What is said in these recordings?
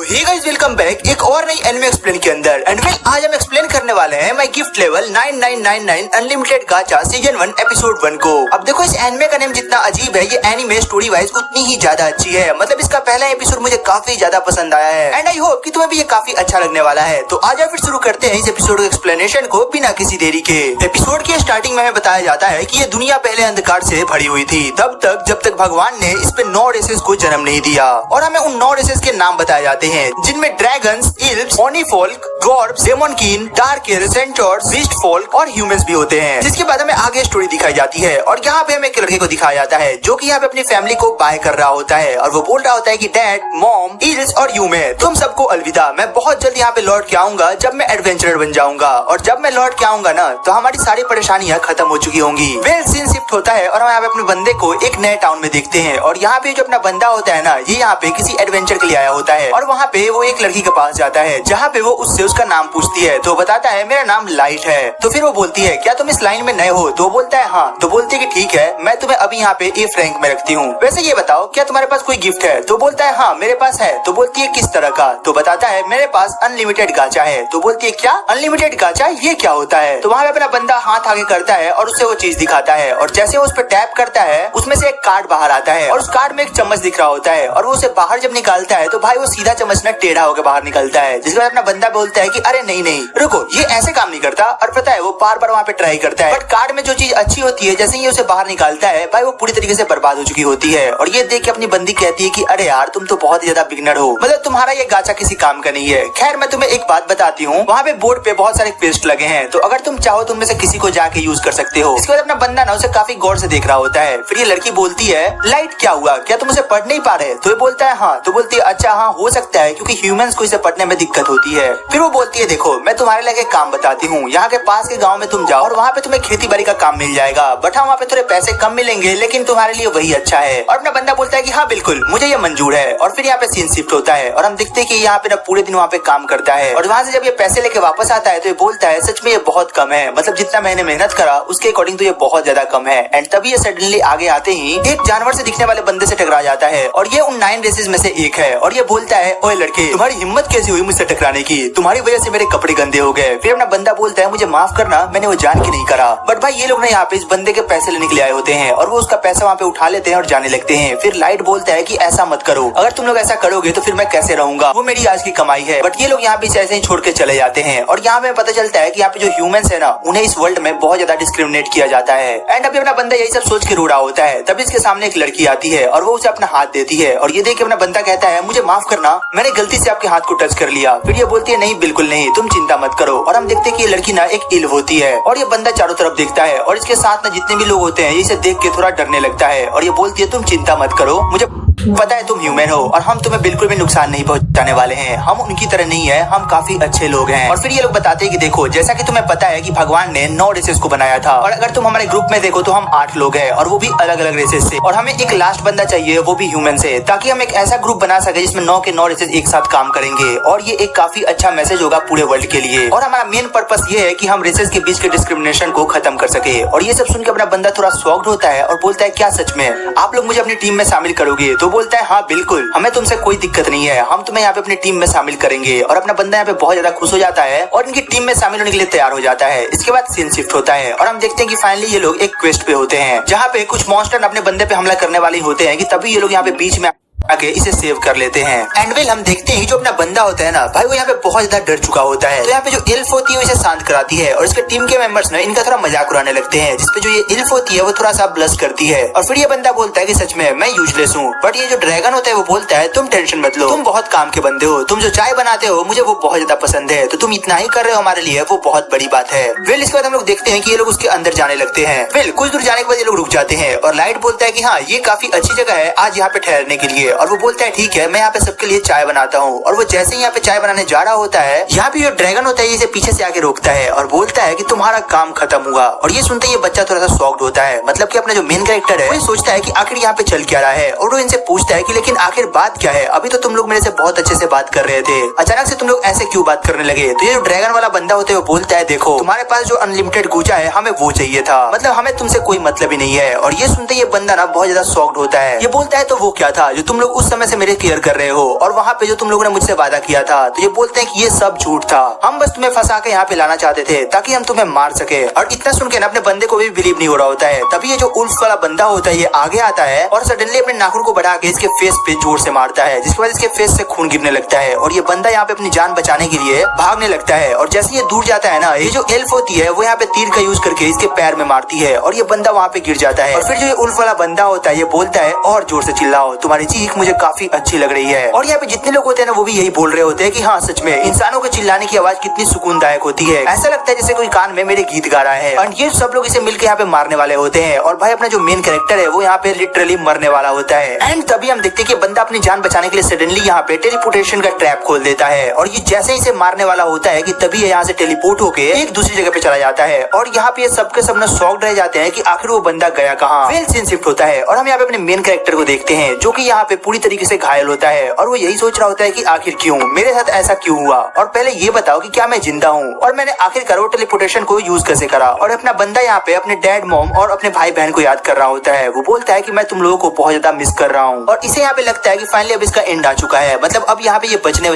Hey guys, welcome back एक और नई एनिमे एक्सप्लेन के अंदर। एंड वेल आज हम एक्सप्लेन करने वाले हैं my gift level 9999 unlimited गाचा season 1 episode 1 को। अब देखो, इस एनिमे का नेम जितना अजीब है, ये एनिमे स्टोरी वाइज उतनी ही ज्यादा अच्छी है। मतलब इसका पहला एपिसोड मुझे काफी ज्यादा पसंद आया है एंड आई होप कि तुम्हें भी ये काफी अच्छा लगने वाला है। तो आज फिर शुरू करते हैं इस एपिसोड के एक्सप्लेनेशन को बिना किसी देरी के। एपिसोड के स्टार्टिंग में हमें बताया जाता है कि ये दुनिया पहले अंधकार से भरी हुई थी, तब तक जब तक भगवान ने इस पे 9 रेसेस को जन्म नहीं दिया। और हमें उन 9 रेसेस के नाम बताए जाते हैं जिनमें ड्रैगन्स, इल्व्स, ओनीफोल्क, गॉर्ब्स, डेमोनकीन, डार्केर, सेंटोर्स, बीस्ट फोल्क और ह्यूमंस भी होते हैं। जिसके बाद हमें आगे स्टोरी दिखाई जाती है और यहाँ पे हमें एक लड़के को दिखाया जाता है जो कि यहाँ पे अपनी फैमिली को बाय कर रहा होता है और वो बोल रहा होता है कि डैड, मॉम, इल्स और ह्यूमन, तुम सबको अलविदा। मैं बहुत जल्द यहाँ पे लौट के आऊंगा जब मैं एडवेंचरर बन जाऊंगा, और जब मैं लौट के आऊंगा ना तो हमारी सारी परेशानियां खत्म हो चुकी होंगी। वेल सीन शिफ्ट होता है और हम यहाँ पे अपने बंदे को एक नए टाउन में देखते हैं और यहाँ पे जो अपना बंदा होता है ना, ये यहाँ पे किसी एडवेंचर के लिए आया होता है और वहाँ पे वो एक लड़की के पास जाता है जहाँ पे वो उससे उसका नाम पूछती है। तो बताता है मेरा नाम लाइट है। तो फिर वो बोलती है क्या तुम इस लाइन में नए हो? तो बोलता है हाँ। तो बोलती है कि ठीक है, मैं तुम्हें अभी यहाँ पे ए फ्रैंक में रखती हूँ। वैसे ये बताओ क्या तुम्हारे पास कोई गिफ्ट है? तो बोलता है हाँ मेरे पास है। तो बोलती है किस तरह का? तो बताता है मेरे पास अनलिमिटेड गाचा है। तो बोलती है क्या अनलिमिटेड गाचा, ये क्या होता है? तो वहाँ पे अपना बंदा हाथ आगे करता है और उससे वो चीज दिखाता है और जैसे वो उस पर टैप करता है उसमें से एक कार्ड बाहर आता है और उस कार्ड में एक चम्मच दिख रहा होता है और वो उसे बाहर जब निकालता है तो भाई वो सीधा चम्मच ना टेढ़ा होकर बाहर निकलता है। जिसके बाद अपना बंदा बोलता है कि अरे नहीं नहीं रुको, ये ऐसे काम नहीं करता। और पता है वो बार बार वहाँ पे ट्राई करता है बट कार्ड में जो चीज अच्छी होती है जैसे ही उसे बाहर निकालता है भाई वो पूरी तरीके से बर्बाद हो चुकी होती है। और ये देख के अपनी बंदी कहती है कि अरे यार तुम तो बहुत ही ज्यादा बिगनर हो, मतलब तुम्हारा ये गाचा किसी काम का नहीं है। खैर मैं तुम्हें एक बात बताती हूँ, वहाँ पे बोर्ड पे बहुत सारे क्वेस्ट लगे हैं, तो अगर तुम चाहो तुम में से किसी को जाके यूज कर सकते हो। इसके बाद अपना बंदा ना उसे काफी गौर से देख रहा होता है। फिर ये लड़की बोलती है लाइट क्या हुआ, क्या तुम उसे पढ़ नहीं पा रहे? तो ये बोलता है हाँ। तो बोलती है अच्छा हाँ हो सकता है क्योंकि ह्यूमंस को इसे पढ़ने में दिक्कत होती है। फिर वो बोलती है देखो मैं तुम्हारे लिए एक काम बताती हूँ, यहाँ के पास के गाँव में तुम जाओ और वहाँ पे तुम्हें खेती बाड़ी का काम मिल जाएगा, बट हाँ वहाँ पे थोड़े पैसे कम मिलेंगे लेकिन तुम्हारे लिए वही अच्छा है। और अपना बंदा बोलता है कि हाँ बिल्कुल मुझे ये मंजूर है। और फिर यहाँ पे सीन शिफ्ट होता है और हम दिखते हैं कि यहाँ पे ना पूरे दिन वहाँ पे काम करता है और वहाँ से जब ये पैसे लेके वापस आता है तो ये बोलता है सच में ये बहुत कम है, मतलब जितना मैंने मेहनत करा उसके अकॉर्डिंग तो ये बहुत ज्यादा कम है। एंड तभी ये सडनली आगे आते ही एक जानवर से दिखने वाले बंदे से टकरा जाता है और ये उन 9 रेसेस में से एक है और ये बोलता है ओए लड़के तुम्हारी हिम्मत कैसी हुई मुझसे टकराने की, तुम्हारी वजह से मेरे कपड़े गंदे हो गए। फिर अपना बंदा बोलता है मुझे माफ करना, मैंने वो जान के नहीं करा। बट भाई ये लोग ना यहाँ पे इस बंदे के पैसे लेने के लिए आए होते हैं और वो उसका पैसा वहाँ पे उठा लेते हैं और जाने लगते हैं। फिर लाइट बोलता है कि ऐसा मत करो, अगर तुम लोग ऐसा करोगे तो फिर मैं कैसे रहूंगा, वो मेरी आज की कमाई है। बट ये लोग यहाँ पे ऐसे ही छोड़ के चले जाते हैं और यहाँ पे पता चलता है कि यहाँ पे जो ह्यूमंस है ना उन्हें इस वर्ल्ड में बहुत ज्यादा डिस्क्रिमिनेट किया जाता है। एंड अभी अपना बंदा यही सब सोच के रो रहा होता है, तभी इसके सामने एक लड़की आती है और वो उसे अपना हाथ देती है और ये देख के अपना बंदा कहता है मुझे माफ करना, मैंने गलती से आपके हाथ को टच कर लिया। फिर ये बोलती है नहीं बिल्कुल नहीं, तुम चिंता मत करो। और हम देखते हैं कि ये लड़की ना एक इल्व होती है और ये बंदा चारों तरफ देखता है और इसके साथ ना जितने भी लोग होते हैं इसे देख के थोड़ा डरने लगता है और ये बोलती है तुम चिंता मत करो, मुझे पता है तुम ह्यूमन हो और हम तुम्हें बिल्कुल भी नुकसान नहीं पहुंचाने वाले हैं, हम उनकी तरह नहीं है, हम काफी अच्छे लोग हैं। और फिर ये लोग बताते हैं कि देखो जैसा कि तुम्हें पता है कि भगवान ने 9 रेसेस को बनाया था और अगर तुम हमारे ग्रुप में देखो तो हम 8 लोग हैं और वो भी अलग अलग रेसेस से, और हमें एक लास्ट बंदा चाहिए वो भी ह्यूमन से, ताकि हम एक ऐसा ग्रुप बना सके जिसमें 9 के 9 रेसेस एक साथ काम करेंगे और ये एक काफी अच्छा मैसेज होगा पूरे वर्ल्ड के लिए। और हमारा मेन पर्पस ये है कि हम रेसेस के बीच के डिस्क्रिमिनेशन को खत्म कर सके। और ये सब सुन के अपना बंदा थोड़ा शॉक्ड होता है और बोलता है क्या सच में आप लोग मुझे अपनी टीम में शामिल करोगे? तो बोलता है हाँ बिल्कुल, हमें तुमसे कोई दिक्कत नहीं है, हम तुम्हें यहाँ पे अपनी टीम में शामिल करेंगे। और अपना बंदा यहाँ पे बहुत ज्यादा खुश हो जाता है और इनकी टीम में शामिल होने के लिए तैयार हो जाता है। इसके बाद सीन शिफ्ट होता है और हम देखते हैं कि फाइनली ये लोग एक क्वेस्ट पे होते हैं जहाँ पे कुछ मॉन्स्टर अपने बंदे पे हमला करने वाले होते हैं कि तभी ये लोग यहाँ पे बीच में आके इसे सेव कर लेते हैं। एंड वेल हम देखते हैं जो अपना बंदा होता है ना भाई वो यहाँ पे बहुत ज्यादा डर चुका होता है। तो यहाँ पे जो इल्फ होती है वो इसे शांत कराती है और इसके टीम के मेंबर्स ने इनका थोड़ा मजाक उड़ाने लगते हैं, जिसपे जो ये इल्फ होती है वो थोड़ा सा ब्लश करती है। और फिर ये बंदा बोलता है कि सच में मैं यूजलेस हूँ। बट ये जो ड्रैगन होता है वो बोलता है तुम टेंशन मत लो, तुम बहुत काम के बंदे हो, तुम जो चाय बनाते हो मुझे वो बहुत ज्यादा पसंद है, तो तुम इतना ही कर रहे हो हमारे लिए वो बहुत बड़ी बात है। वेल इसके बाद हम लोग देखते हैं कि ये लोग उसके अंदर जाने लगते हैं। वेल कुछ दूर जाने के बाद ये लोग रुक जाते हैं और लाइट बोलता है कि हाँ ये काफी अच्छी जगह है आज यहाँ पे ठहरने के लिए। और वो बोलता है ठीक है मैं यहाँ पे सबके लिए चाय बनाता हूँ। और वो जैसे ही यहाँ पे चाय बनाने जा रहा होता है यहाँ पे जो ड्रैगन होता है इसे पीछे से आके रोकता है और बोलता है कि तुम्हारा काम खत्म हुआ। और ये सुनते ये बच्चा थोड़ा सा शॉक्ड होता है, मतलब कि अपना जो मेन कैरेक्टर है वो सोचता है कि आखिर यहाँ पे चल क्या रहा है। और वो इनसे पूछता है कि लेकिन आखिर बात क्या है, अभी तो तुम लोग मेरे से बहुत अच्छे से बात कर रहे थे, अचानक से तुम लोग ऐसे क्यों बात करने लगे? तो ये जो ड्रैगन वाला बंदा होता है वो बोलता है देखो तुम्हारे पास जो अनलिमिटेड गुचा है हमें वो चाहिए था, मतलब हमें तुमसे कोई मतलब ही नहीं है। और ये सुनते ये बंदा ना बहुत ज्यादा शॉक्ड होता है। ये बोलता है तो वो क्या था जो तुम लोग लोग उस समय से मेरे केयर कर रहे हो और वहाँ पे जो तुम लोगों ने मुझसे वादा किया था, तो ये बोलते हैं कि ये सब झूठ था, हम बस तुम्हें फंसा के यहाँ पे लाना चाहते थे ताकि हम तुम्हें मार सके। और इतना सुन के ना अपने बंदे को भी बिलीव नहीं हो रहा होता है। तभी ये जो उल्फ वाला बंदा होता है ये आगे आता है और सडनली अपने नाखून को बढ़ा के इसके फेस पे जोर से मारता है, जिसके बाद इसके फेस से खून गिरने लगता है और ये बंदा यहाँ पे अपनी जान बचाने के लिए भागने लगता है। और जैसे ये दूर जाता है ना, ये जो एल्फ होती है वो यहाँ पे तीर का यूज करके इसके पैर में मारती है और ये बंदा वहाँ पे गिर जाता है। और फिर जो ये उल्फ वाला बंदा होता है ये बोलता है और जोर से चिल्लाओ, तुम्हारी चीख मुझे काफी अच्छी लग रही है। और यहाँ पे जितने लोग होते हैं ना वो भी यही बोल रहे होते हैं कि हाँ सच में इंसानों के चिल्लाने की आवाज कितनी सुकूनदायक होती है, ऐसा लगता है जैसे कोई कान में मेरे गीत गा रहा है। और ये सब लोग इसे मिलकर यहाँ पे मारने वाले होते हैं और भाई अपना जो मेन कैरेक्टर है वो यहाँ पे लिटरली मरने वाला होता है। एंड तभी हम देखते हैं कि बंदा अपनी जान बचाने के लिए सडनली यहाँ पे टेलीपोर्टेशन का ट्रैप खोल देता है और ये जैसे ही इसे मारने वाला होता है कि तभी ये यहाँ से टेलीपोर्ट होके एक दूसरी जगह पे चला जाता है। और यहाँ पे सबके सब ना शॉक्ड रह जाते हैं कि आखिर वो बंदा गया कहाँ। वेल सीन शिफ्ट होता है और हम यहाँ पे अपने मेन कैरेक्टर को देखते हैं जो कि यहाँ पे पूरी तरीके से घायल होता है और वो यही सोच रहा होता है कि आखिर क्यों मेरे साथ ऐसा क्यों हुआ, और पहले ये बताओ कि क्या मैं जिंदा हूँ और मैंने आखिरकार वो टेलीपोर्टेशन को यूज कैसे करा। और अपना बंदा यहाँ पे अपने डैड मॉम और अपने भाई बहन को याद कर रहा होता है। वो बोलता है कि मैं तुम लोगों को बहुत ज्यादा मिस कर रहा हूँ और इसे यहाँ पे लगता है कि फाइनली अब इसका एंड आ चुका है, मतलब अब यहाँ पे ये बचने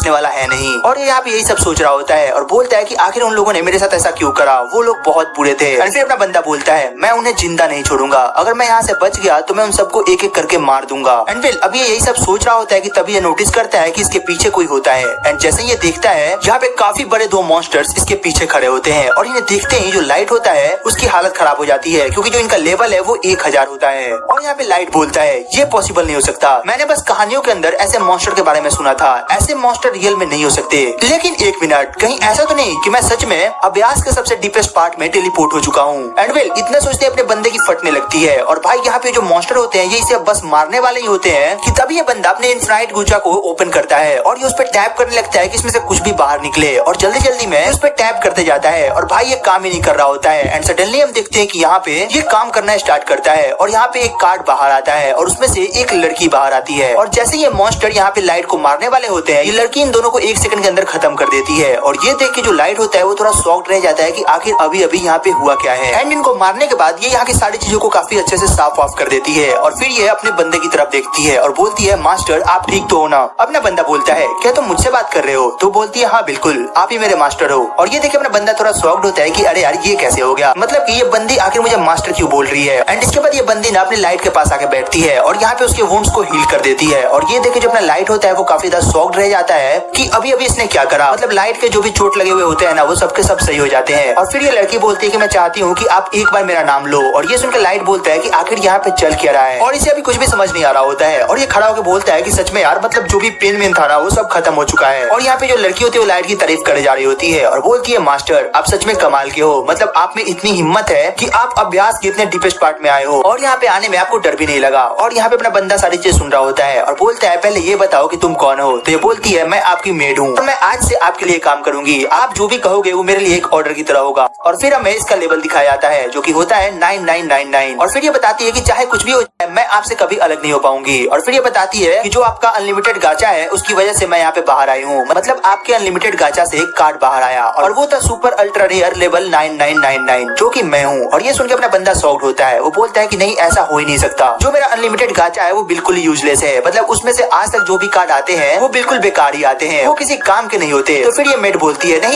वाला है नहीं। और ये यहाँ पे यही सब सोच रहा होता है और बोलता है कि आखिर उन लोगों ने मेरे साथ ऐसा क्यों करा, वो लोग बहुत बुरे थे। और फिर अपना बंदा बोलता है मैं उन्हें जिंदा नहीं छोड़ूंगा, अगर मैं यहाँ से बच गया तो मैं उन सबको एक एक करके मार दूंगा। एंड फिर अभी यही सब सोच रहा होता है कि तभी ये नोटिस करता है कि इसके पीछे कोई होता है। एंड जैसे ये देखता है यहाँ पे काफी बड़े दो मॉन्स्टर्स इसके पीछे खड़े होते हैं और इन्हें देखते ही जो लाइट होता है उसकी हालत खराब हो जाती है क्योंकि जो इनका लेवल है वो 1000 होता है। और यहाँ पे लाइट बोलता है ये पॉसिबल नहीं हो सकता, मैंने बस कहानियों के अंदर ऐसे मॉन्स्टर के बारे में सुना था, ऐसे मॉन्स्टर रियल में नहीं हो सकते। लेकिन एक मिनट, कहीं ऐसा तो नहीं कि मैं सच में अभ्यास के सबसे डीपेस्ट पार्ट में टेलीपोर्ट हो चुका हूँ। एंड वेल इतना सोचते अपने बंदे की फटने लगती है और भाई यहाँ पे जो मॉन्स्टर होते हैं ये इसे बस मारने वाले ही होते हैं कि तभी ये बंदा अपने इन्फिनाइट गुचा को ओपन करता है और ये उस पर टैप करने लगता है कि इसमें से कुछ भी बाहर निकले और जल्दी जल्दी में उस पर टैप करते जाता है और भाई ये काम ही नहीं कर रहा होता है। एंड सडनली हम देखते हैं कि यहाँ पे ये काम करना स्टार्ट करता है और यहाँ पे एक कार्ड बाहर आता है और उसमें से एक लड़की बाहर आती है और जैसे ये मॉन्स्टर यहाँ पे लाइट को मारने वाले होते हैं ये लड़की इन दोनों को 1 सेकंड के अंदर खत्म कर देती है। और ये देख के जो लाइट होता है वो थोड़ा शॉक्ड रह जाता है कि आखिर अभी अभी यहाँ पे हुआ क्या है। एंड इनको मारने के बाद ये यहाँ की सारी चीजों को काफी अच्छे से साफ वाफ कर देती है और फिर ये अपने बंदे की तरफ देखती है और बोलती है मास्टर आप ठीक तो हो ना। अपना बंदा बोलता है क्या तुम मुझसे बात कर रहे हो, तो बोलती है हाँ बिल्कुल आप ही मेरे मास्टर हो। और ये देखे अपना बंदा थोड़ा शॉक्ड होता है कि अरे यार ये कैसे हो गया, मतलब कि ये बंदी आखिर मुझे मास्टर क्यों बोल रही है। एंड इसके बाद ये बंदी ना अपनी लाइट के पास आके बैठती है और यहाँ पे उसके वुंड्स को हील कर देती है। और ये देखे जो अपना लाइट होता है वो काफी ज्यादा शॉक्ड रह जाता है कि अभी अभी इसने क्या करा, मतलब लाइट के जो भी चोट लगे हुए होते हैं ना वो सबके सब सही हो जाते हैं। और फिर ये लड़की बोलती है कि मैं चाहती हूँ कि आप एक बार मेरा नाम लो। और ये सुनकर लाइट बोलता है कि आखिर यहाँ पे चल क्या रहा है और इसे अभी कुछ भी समझ नहीं आ रहा होता है। और ये खड़ा होकर बोलता है कि सच में यार मतलब जो भी पेन वेन था ना वो सब खत्म हो चुका है। और यहाँ पे जो लड़की होती है वो लाइट की तारीफ करे जा रही होती है और बोलती है मास्टर आप सच में कमाल के हो, मतलब आप में इतनी हिम्मत है कि आप अभ्यास के इतने डीपेस्ट पार्ट में आए हो और यहाँ पे आने में आपको डर भी नहीं लगा। और यहाँ पे अपना बंदा सारी चीज सुन रहा होता है और बोलता है पहले ये बताओ कि तुम कौन हो। तो ये बोलती है मैं आपकी मेड हूँ और मैं आज से आपके लिए काम करूंगी, आप जो भी कहोगे वो मेरे लिए एक ऑर्डर की तरह होगा। और फिर हमें इसका लेवल दिखाया जाता है जो कि होता है 9999। और फिर ये बताती है कि चाहे कुछ भी हो जाए मैं आपसे कभी अलग नहीं हो पाऊंगी। और फिर ये बताती है कि जो आपका अनलिमिटेड गाचा है उसकी वजह से मैं यहाँ पे बाहर आई हूँ, मतलब आपके अनलिमिटेड गाचा से एक कार्ड बाहर आया और वो था सुपर अल्ट्रा रेयर लेवल 9999 जो कि मैं हूँ। और ये सुन के अपना बंदा शॉक्ड होता है, वो बोलता है कि नहीं ऐसा हो ही नहीं सकता, जो मेरा अनलिमिटेड गाचा है वो बिल्कुल यूजलेस है, मतलब उसमें से आज तक जो भी कार्ड आते हैं वो बिल्कुल बेकार ही आते हैं, वो किसी काम के नहीं होते। तो फिर ये मेड बोलती है नहीं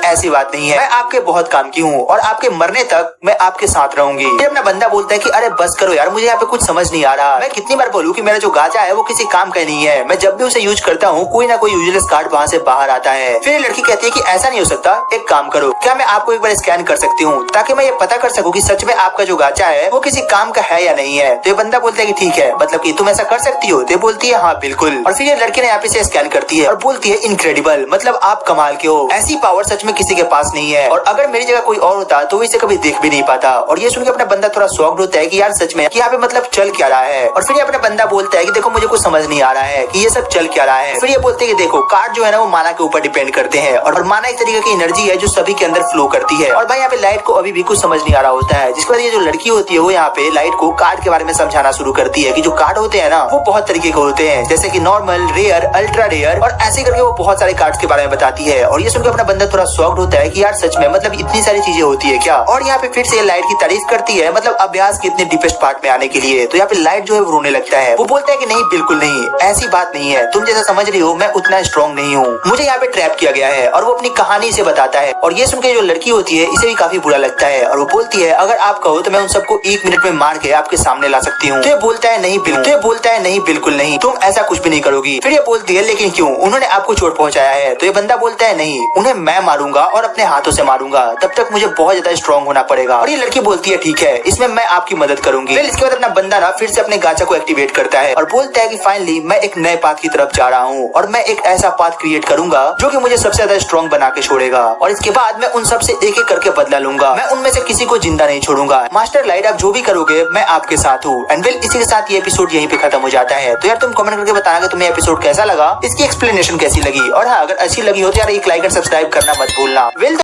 ऐसी बात नहीं है, मैं आपके बहुत काम की हूँ और आपके मरने तक मैं आपके साथ रहूंगी। फिर अपना बंदा बोलता है कि अरे बस करो यार मुझे यहाँ पे कुछ समझ नहीं आ रहा, मैं कितनी बार बोलूँ कि मेरा जो गाचा है वो किसी काम का नहीं है, मैं जब भी उसे यूज करता हूँ कोई ना कोई यूजलेस कार्ड वहाँ से बाहर आता है। फिर लड़की कहती है कि ऐसा नहीं हो सकता, एक काम करो क्या मैं आपको एक बार स्कैन कर सकती हूँ ताकि मैं ये पता कर सकूँ कि सच में आपका जो गाचा है वो किसी काम का है या नहीं है। तो ये बंदा बोलता है कि ठीक है, मतलब कि तुम ऐसा कर सकती हो। तो बोलती है हाँ बिल्कुल। और फिर ये लड़की ने यहाँ पे से स्कैन करती है और बोलती है इनक्रेडिबल, मतलब आप कमाल के हो, ऐसी पावर सच में किसी के पास नहीं है और अगर मेरी जगह कोई और होता तो वो इसे कभी देख भी नहीं पाता। और ये सुन के अपना बंदा थोड़ा शॉक्ड होता है कि यार सच में कि यहाँ पे मतलब चल क्या रहा है। और फिर ये अपना बंदा बोलता है कि देखो मुझे कुछ समझ नहीं आ रहा है कि ये सब चल क्या रहा है। फिर ये बोलते हैं कि देखो कार्ड जो है ना वो माना के ऊपर डिपेंड करते हैं और माना एक तरीके की एनर्जी है जो सभी के अंदर फ्लो करती है। और भाई यहाँ पे लाइट को अभी भी कुछ समझ नहीं आ रहा होता है, जिसके बाद ये जो लड़की होती है वो यहाँ पे लाइट को कार्ड के बारे में समझाना शुरू करती है कि जो कार्ड होते हैं ना वो बहुत तरीके के होते हैं, जैसे कि नॉर्मल, रेयर, अल्ट्रा रेयर और ऐसे करके वो बहुत सारे कार्ड्स के बारे में बताती है। और ये सुनकर अपना बंदा थोड़ा शॉक्ड होता है कि यार सच में मतलब इतनी सारी चीजें होती है क्या। और यहाँ पे फिर से लाइट की तारीफ करती है मतलब अभ्यास के इतने डीपेस्ट पार्ट में आने के लिए। तो यहाँ पे लाइट जो है वो रोने लगता है। वो बोलता है कि नहीं बिल्कुल नहीं, ऐसी बात नहीं है, तुम जैसा समझ रही हो मैं उतना स्ट्रॉन्ग नहीं हूँ, मुझे यहाँ पे ट्रैप किया गया है। और वो अपनी कहानी से बताता है और ये सुनकर जो लड़की होती है इसे भी काफी बुरा लगता है और वो बोलती है अगर आप कहो तो मैं उन सबको 1 मिनट में मार के आपके सामने ला सकती हूँ। तो ये बोलता है नहीं बिल्कुल नहीं, तुम ऐसा कुछ भी नहीं करोगी। फिर ये बोलती है लेकिन क्यों, उन्होंने आपको चोट पहुंचाया है। तो ये बंदा बोलता है नहीं, उन्हें मैं मारूंगा और अपने हाथों से मारूंगा, तब तक मुझे बहुत ज्यादा स्ट्रॉन्ग होना पड़ेगा। और ये लड़की बोलती है ठीक है, इसमें मैं आपकी मदद करूंगी। फिर इसके बाद अपना बंदा ना फिर से अपने गाचा को एक्टिवेट करता है और बोलता है कि फाइनली मैं एक नए पाथ की तरफ जा रहा हूँ और मैं एक ऐसा पाथ क्रिएट करूंगा जो कि मुझे सबसे ज्यादा स्ट्रॉन्ग बना के छोड़ेगा। और इसके बाद मैं उन सबसे एक एक करके बदला लूंगा, मैं उनमें से किसी को जिंदा नहीं छोड़ूंगा। मास्टर लाइट आप जो भी करोगे मैं आपके साथ हूँ। एंड वेल इसी के साथ ये एपिसोड यहीं पे खत्म हो जाता है। तो यार तुम कमेंट करके बताना कि तुम्हें एपिसोड कैसा लगा, इसकी एक्सप्लेनेशन कैसी लगी। और हाँ अगर अच्छी लगी हो तो यार एक लाइक और सब्सक्राइब करना मत भूलना। वेल